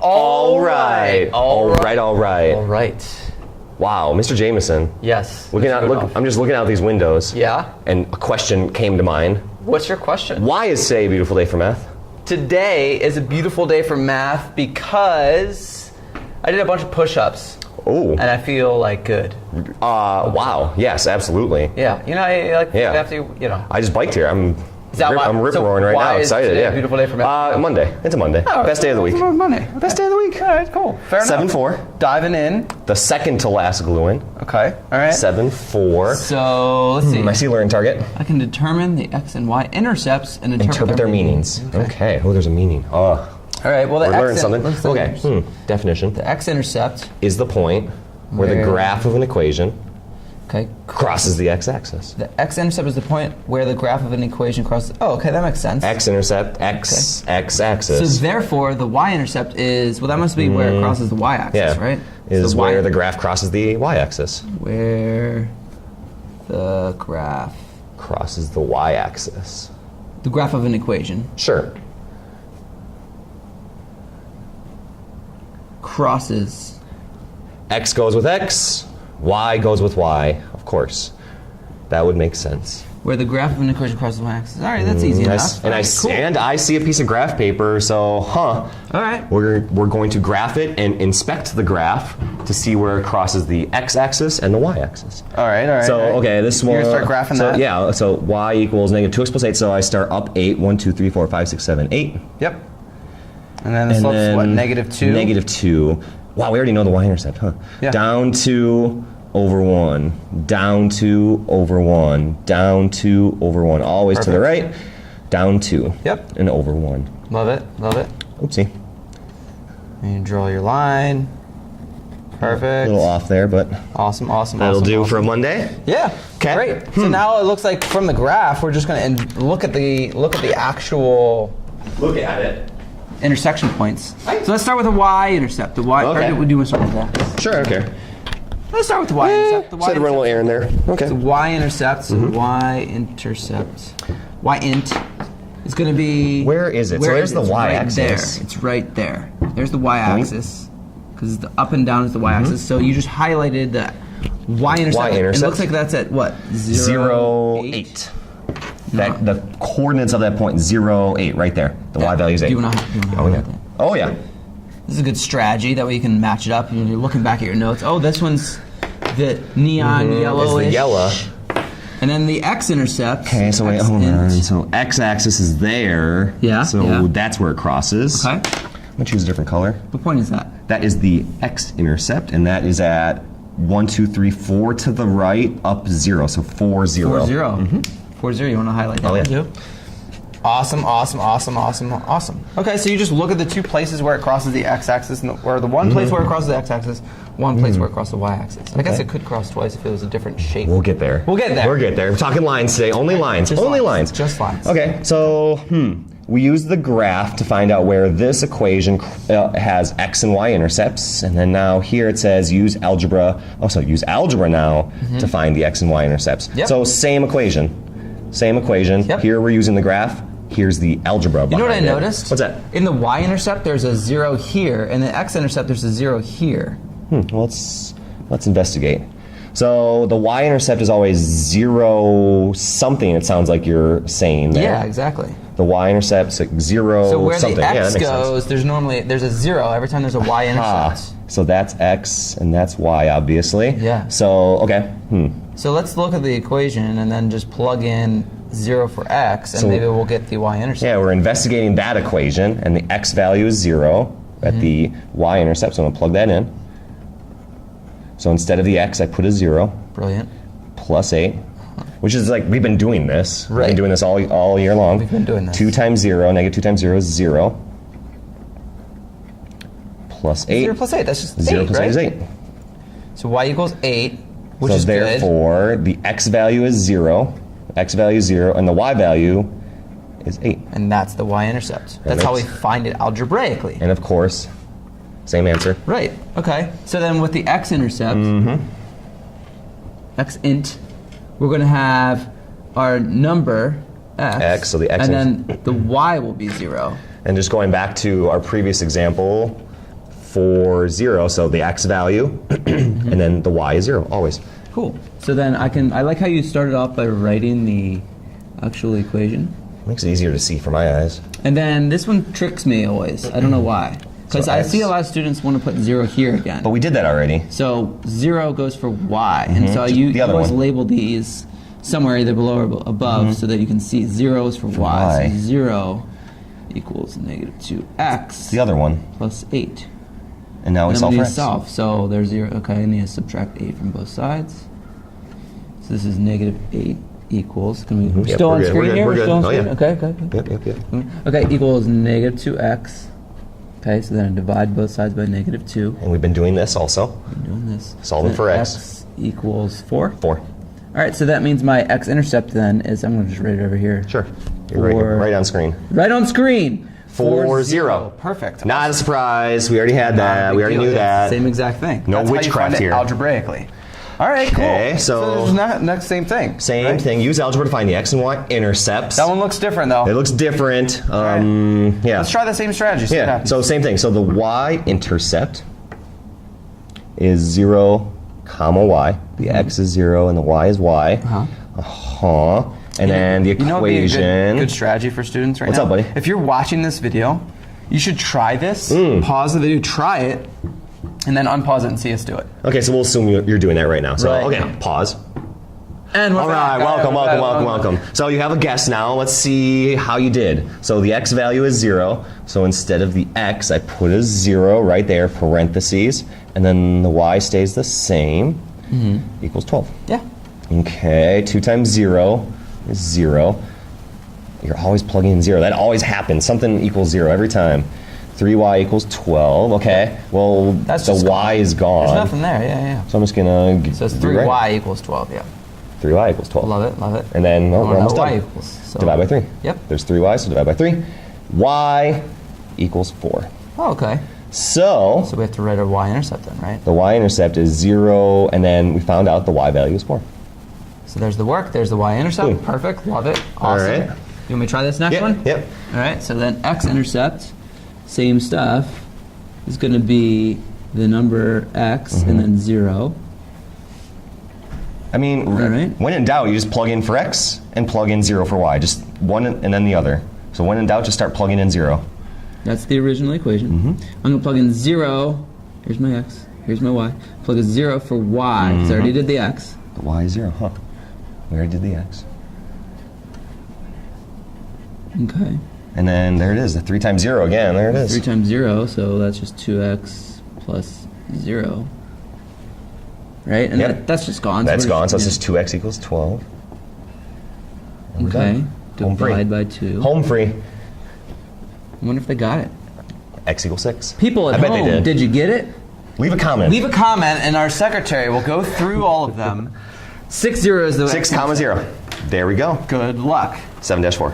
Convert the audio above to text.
All right. Wow, Mr. Jameson. Yes. I'm just looking out these windows. Yeah? And a question came to mind. What's your question? Why is today a beautiful day for math? Today is a beautiful day for math because I did a bunch of push-ups. Oh. And I feel like good. Wow. Yes, absolutely. Yeah. You know, you have to, you know. I just biked here. I'm rip-roaring right now. Excited. A beautiful day for math? Monday. It's a Monday. Oh, best day of the week. Monday. Best day of the week. All right, cool. Fair enough. 7-4. Diving in. The second to last glue-in. Okay. All right. 7-4. So let's see. I see learn target. I can determine the x and y intercepts and interpret their meanings. Okay. Oh, there's a meaning. Oh. All right. Well, we're learning something. Okay. Definition. The x-intercept is the point where the graph of an equation crosses the x-axis. The x-intercept is the point where the graph of an equation crosses. Oh, okay, that makes sense. X-intercept, x-axis. So therefore, the y-intercept is, well, that must be where it crosses the y-axis, right? Is where the graph crosses the y-axis. Where the graph crosses the y-axis. The graph of an equation. Sure. Crosses. X goes with x, y goes with y, of course. That would make sense. Where the graph of an equation crosses the y-axis. All right, that's easy enough. And I see a piece of graph paper, so All right. We're going to graph it and inspect the graph to see where it crosses the x-axis and the y-axis. All right. So okay, this one. You're gonna start graphing that. Yeah. So y equals negative 2x plus 8. So I start up 8. 1, 2, 3, 4, 5, 6, 7, 8. Yep. And then the slope's what? Negative 2. Negative 2. Wow, we already know the y-intercept, huh? Yeah. Down 2 over 1, down 2 over 1, down 2 over 1, always to the right, down 2, Yep. and over 1. Love it. Oopsie. And you draw your line. Perfect. A little off there, but awesome. That'll do for a Monday. Yeah. Okay. Great. So now it looks like from the graph, we're just going to look at the actual. Look at it. Intersection points. So let's start with the y-intercept. The y. Okay. Or do you want to start with that? Sure, I don't care. Let's start with the y-intercept. Just had to run a little errand there. Okay. The y-intercept. So y-intercept. Y-int is going to be. Where is it? So there's the y-axis. Right there. It's right there. There's the y-axis. Because the up and down is the y-axis. So you just highlighted the y-intercept. Y-intercept. It looks like that's at what? 0, 8. The coordinates of that point, 0, 8, right there. The y value is 8. Do you want to highlight that? Oh, yeah. This is a good strategy. That way you can match it up. You're looking back at your notes. Oh, this one's the neon yellowish. It's the yellow. And then the x-intercept. Okay, so wait, hold on. So x-axis is there. Yeah. So that's where it crosses. Okay. I'm going to choose a different color. What point is that? That is the x-intercept, and that is at 1, 2, 3, 4 to the right, up 0. So 4, 0. 4, 0. 4, 0. You want to highlight that one too? Awesome. Okay, so you just look at the two places where it crosses the x-axis, or the one place where it crosses the x-axis, one place where it crosses the y-axis. I guess it could cross twice if it was a different shape. We'll get there. We're talking lines today. Only lines. Just Only lines. lines. Just lines. Okay, so we use the graph to find out where this equation has x and y intercepts, and then now here it says use algebra. Also use algebra now to find the x and y intercepts. Yep. So same equation. Yep. Here we're using the graph. Here's the algebra behind it. You know what I noticed? What's that? In the y-intercept, there's a 0 here, and the x-intercept, there's a 0 here. Well, let's investigate. So the y-intercept is always 0 something. It sounds like you're saying there. Yeah, exactly. The y-intercept's like 0 So where something. the x that makes goes, sense. there's a 0 every time there's a y-intercept. So that's x and that's y, obviously. Yeah. So okay. So let's look at the equation and then just plug in 0 for x, and maybe we'll get the y-intercept. Yeah, we're investigating that equation, and the x value is 0 at the y-intercept, so I'm going to plug that in. So instead of the x, I put a 0. Brilliant. Plus 8, which is like, we've been doing this. Right. We've been doing this all year long. We've been doing this. 2 times 0, negative 2 times 0 is 0. Plus 8. 0 plus 8, that's just 0 8, plus right? 8 is 8. So y equals 8, which is good. So therefore, the x value is 0. X value is 0, and the y value is 8. And that's the y-intercept. That's how we find it algebraically. And of course, same answer. Right. Okay. So then with the x-intercept, x-int, we're going to have our number x, so the x and then the y will be 0. And just going back to our previous example, 4, 0. So the x value, and then the y is 0, always. Cool. So then I like how you started off by writing the actual equation. Makes it easier to see for my eyes. And then this one tricks me always. I don't know why. Because So I X. see a lot of students want to put 0 here again. But we did that already. So 0 goes for y. And so you The other always one. label these somewhere either below or above so that you can see 0 is for y. Y. So 0 equals negative 2x The other one. plus 8. And now we And then solve we for need to x. solve. So there's 0. Okay, I need to subtract 8 from both sides. So this is negative 8 equals. Can we Yep, still we're on good, screen we're good, here? we're We're still on good. Oh, screen? yeah. Okay. Yep. Okay, equals negative 2x. Okay, so then I divide both sides by negative 2. And we've been doing this also. I'm doing this. Solving Then for x. equals 4. 4. All right, so that means my x-intercept then is, I'm going to just write it over here. Sure. You're right, here, right on screen. Right on screen. 4, 0. Perfect. Not a surprise. We already had Not a that. big We already deal. knew It's that. the same exact thing. No That's how you witchcraft find it here. algebraically. All right, cool. Okay, so- there's next same thing. Same right? thing. Use algebra to find the x and y intercepts. That one looks different though. It looks different. Yeah. Let's try the same strategy. See what Yeah. happens. So same thing. So the y-intercept is 0, comma y. The x is 0 and the y is y. And then the You know what would be a equation. good strategy for students right What's now? up, buddy? If you're watching this video, you should try this, Mm. pause the video, try it, and then unpause it and see us do it. Okay, so we'll assume you're doing that right now. So Right. okay, pause. And we're All back. right, welcome. So you have a guess now. Let's see how you did. So the x value is 0. So instead of the x, I put a 0 right there, parentheses, and then the y stays the same, equals 12. Yeah. Okay, 2 times 0 is 0. You're always plugging in 0. That always happens. Something equals 0 every time. 3y equals 12. Okay, well, That's the just y is gone. There's nothing there. Yeah. So I'm just going to... So it's 3y equals 12. Yeah. 3y equals 12. Love it. And then, well, I we're wanna know almost what done. y equals. So. Divide by 3. Yep. There's 3y, so divide by 3. Y equals 4. Oh, okay. So So we have to write our y-intercept then, right? the y-intercept is 0, and then we found out the y value is 4. So there's the work. There's the y-intercept. Cool. Perfect. Love it. All Awesome. right. You want me to try this next one? Yep. All right. So then x-intercept, same stuff, is going to be the number x and then 0. I mean, right. when in doubt, you just plug in for x and plug in 0 for y. Just one and then the other. So when in doubt, just start plugging in 0. That's the original equation. I'm going to plug in 0. Here's my x. Here's my y. Plug a 0 for y, because I already did the x. The y is 0, huh? We already did the x. Okay. And then there it is, the 3 times 0 again. There it is. 3 times 0, so that's just 2x plus 0. Right? And Yep. that's just gone. That's we're gone, so it's yeah. just 2x equals 12. And we're Okay. done. Home free. Divide by 2. Home free. I wonder if they got it. X equals 6. People at I bet home, they did. you get it? Leave a comment. Leave a comment, and our secretary will go through all of them. 6 0 is the 6 comma 0. There we go. Good luck. 7-4.